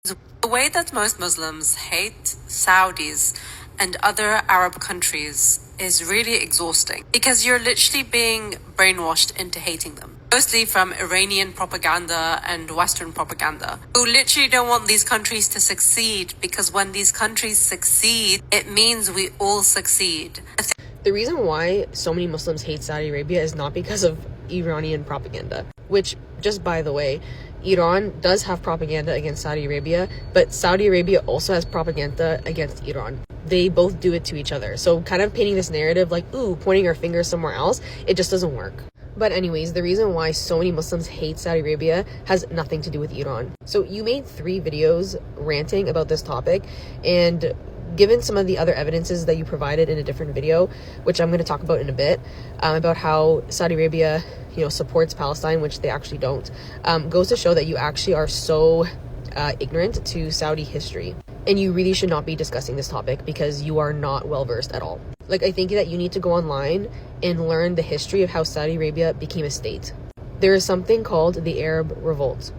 The way that most Muslims hate Saudis and other Arab countries is really exhausting because you're literally being brainwashed into hating them. Mostly from Iranian propaganda and Western propaganda, who literally don't want these countries to succeed, because when these countries succeed, it means we all succeed. The reason why so many Muslims hate Saudi Arabia is not because of Iranian propaganda, which, just by the way, Iran does have propaganda against Saudi Arabia, but Saudi Arabia also has propaganda against Iran. They both do it to each other. So kind of painting this narrative like, ooh, pointing our finger somewhere else, it just doesn't work. But anyways, the reason why so many Muslims hate Saudi Arabia has nothing to do with Iran. So you made 3 videos ranting about this topic, and given some of the other evidences that you provided in a different video, which I'm going to talk about in a bit, about how Saudi Arabia, supports Palestine, which they actually don't, goes to show that you actually are so ignorant to Saudi history. And you really should not be discussing this topic because you are not well versed at all. Like, I think that you need to go online and learn the history of how Saudi Arabia became a state. There is something called the Arab Revolt.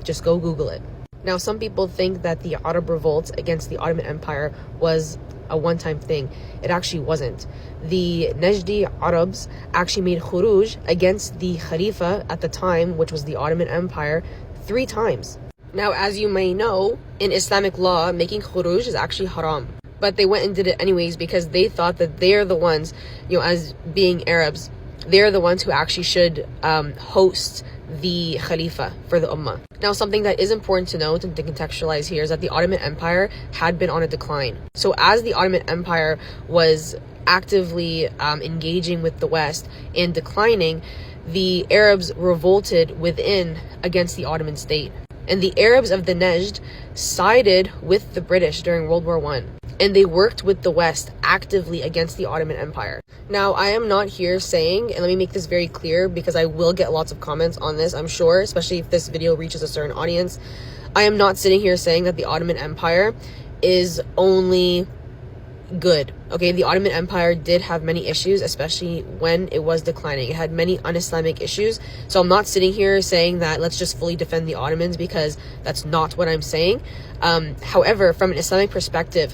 Just go Google it. Now, some people think that the Arab Revolt against the Ottoman Empire was a one-time thing. It actually wasn't. The Najdi Arabs actually made khuruj against the Khalifa at the time, which was the Ottoman Empire, 3 times. Now, as you may know, in Islamic law, making khuruj is actually haram. But they went and did it anyways because they thought that they're the ones, as being Arabs, they're the ones who actually should host the Khalifa for the Ummah. Now, something that is important to note and to contextualize here is that the Ottoman Empire had been on a decline. So as the Ottoman Empire was actively engaging with the West and declining, the Arabs revolted within against the Ottoman state. And the Arabs of the Najd sided with the British during World War I. And they worked with the West actively against the Ottoman Empire. Now, I am not here saying, and let me make this very clear because I will get lots of comments on this, I'm sure, especially if this video reaches a certain audience. I am not sitting here saying that the Ottoman Empire is only good. Okay, the Ottoman Empire did have many issues, especially when it was declining. It had many un-Islamic issues. So I'm not sitting here saying that let's just fully defend the Ottomans, because that's not what I'm saying. However, from an Islamic perspective,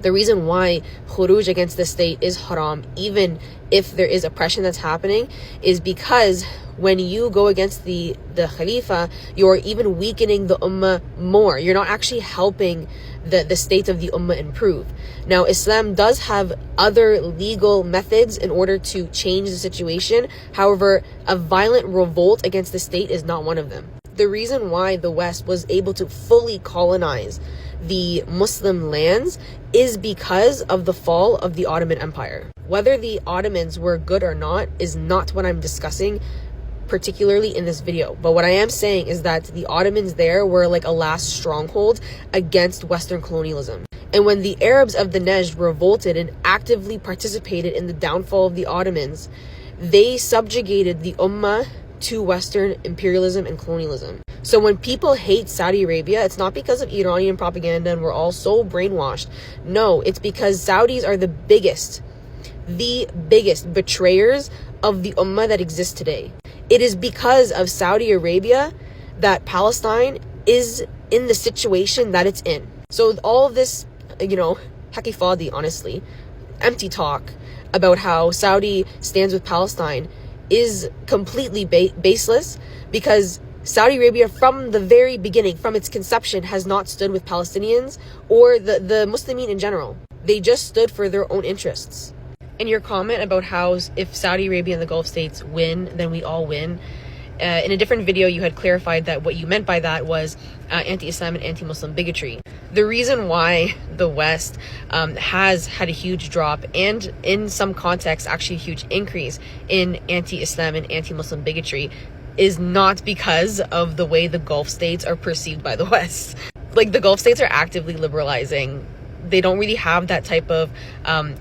the reason why khuruj against the state is haram, even if there is oppression that's happening, is because when you go against the Khalifa, you're even weakening the Ummah more. You're not actually helping the state of the Ummah improve. Now, Islam does have other legal methods in order to change the situation. However, a violent revolt against the state is not one of them. The reason why the West was able to fully colonize the Muslim lands is because of the fall of the Ottoman Empire. Whether the Ottomans were good or not is not what I'm discussing particularly in this video. But what I am saying is that the Ottomans there were like a last stronghold against Western colonialism. And when the Arabs of the Najd revolted and actively participated in the downfall of the Ottomans, they subjugated the Ummah to Western imperialism and colonialism. So when people hate Saudi Arabia, it's not because of Iranian propaganda and we're all so brainwashed. No, it's because Saudis are the biggest betrayers of the Ummah that exists today. It is because of Saudi Arabia that Palestine is in the situation that it's in. So all of this, haki fadi, honestly, empty talk about how Saudi stands with Palestine is completely baseless, because Saudi Arabia from the very beginning, from its conception, has not stood with Palestinians or the Muslimin in general. They just stood for their own interests. And your comment about how if Saudi Arabia and the Gulf states win, then we all win. In a different video, you had clarified that what you meant by that was anti-Islam and anti-Muslim bigotry. The reason why the West has had a huge drop, and in some contexts actually a huge increase in anti-Islam and anti-Muslim bigotry, is not because of the way the Gulf states are perceived by the West. Like, the Gulf states are actively liberalizing. They don't really have that type of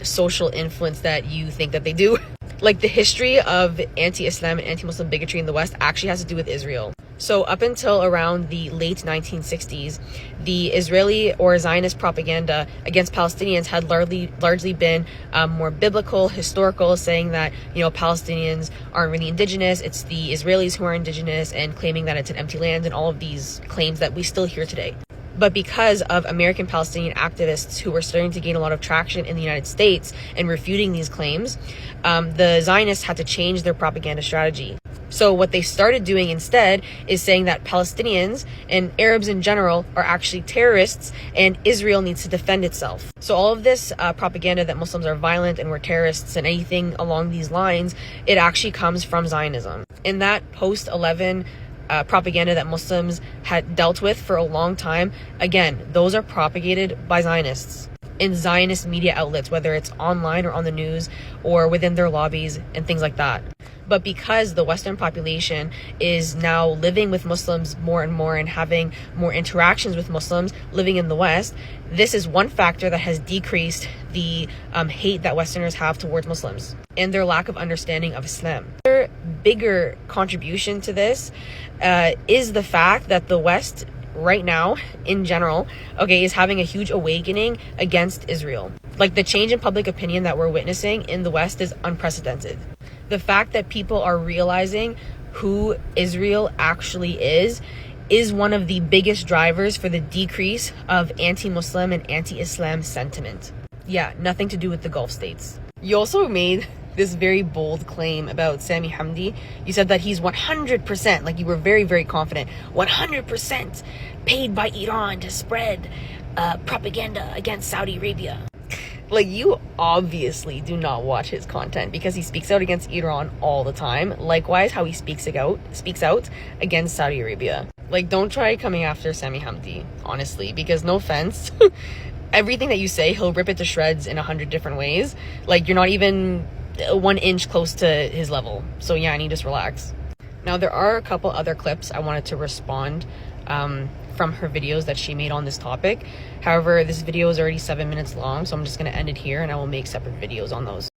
social influence that you think that they do. Like, the history of anti-Islam and anti-Muslim bigotry in the West actually has to do with Israel. So up until around the late 1960s, the Israeli or Zionist propaganda against Palestinians had largely been more biblical, historical, saying that, Palestinians aren't really indigenous, it's the Israelis who are indigenous, and claiming that it's an empty land, and all of these claims that we still hear today. But because of American Palestinian activists who were starting to gain a lot of traction in the United States and refuting these claims, the Zionists had to change their propaganda strategy. So what they started doing instead is saying that Palestinians and Arabs in general are actually terrorists and Israel needs to defend itself. So all of this propaganda that Muslims are violent and we're terrorists and anything along these lines, it actually comes from Zionism. And that post-11 propaganda that Muslims had dealt with for a long time, again, those are propagated by Zionists in Zionist media outlets, whether it's online or on the news or within their lobbies and things like that. But because the Western population is now living with Muslims more and more and having more interactions with Muslims living in the West, this is one factor that has decreased the hate that Westerners have towards Muslims and their lack of understanding of Islam. Another bigger contribution to this is the fact that the West right now, in general, is having a huge awakening against Israel. Like, the change in public opinion that we're witnessing in the West is unprecedented. The fact that people are realizing who Israel actually is one of the biggest drivers for the decrease of anti-Muslim and anti-Islam sentiment. Yeah, nothing to do with the Gulf states. You also made this very bold claim about Sami Hamdi. You said that he's 100%, like you were very, very confident, 100% paid by Iran to spread propaganda against Saudi Arabia. Like, you obviously do not watch his content because he speaks out against Iran all the time. Likewise, how he speaks out against Saudi Arabia. Like, don't try coming after Sami Hamdi, honestly, because no offense, everything that you say, he'll rip it to shreds in 100 different ways. Like, you're not even 1 inch close to his level. So yeah, I need to just relax. Now, there are a couple other clips I wanted to respond from her videos that she made on this topic. However, this video is already 7 minutes long, so I'm just going to end it here and I will make separate videos on those.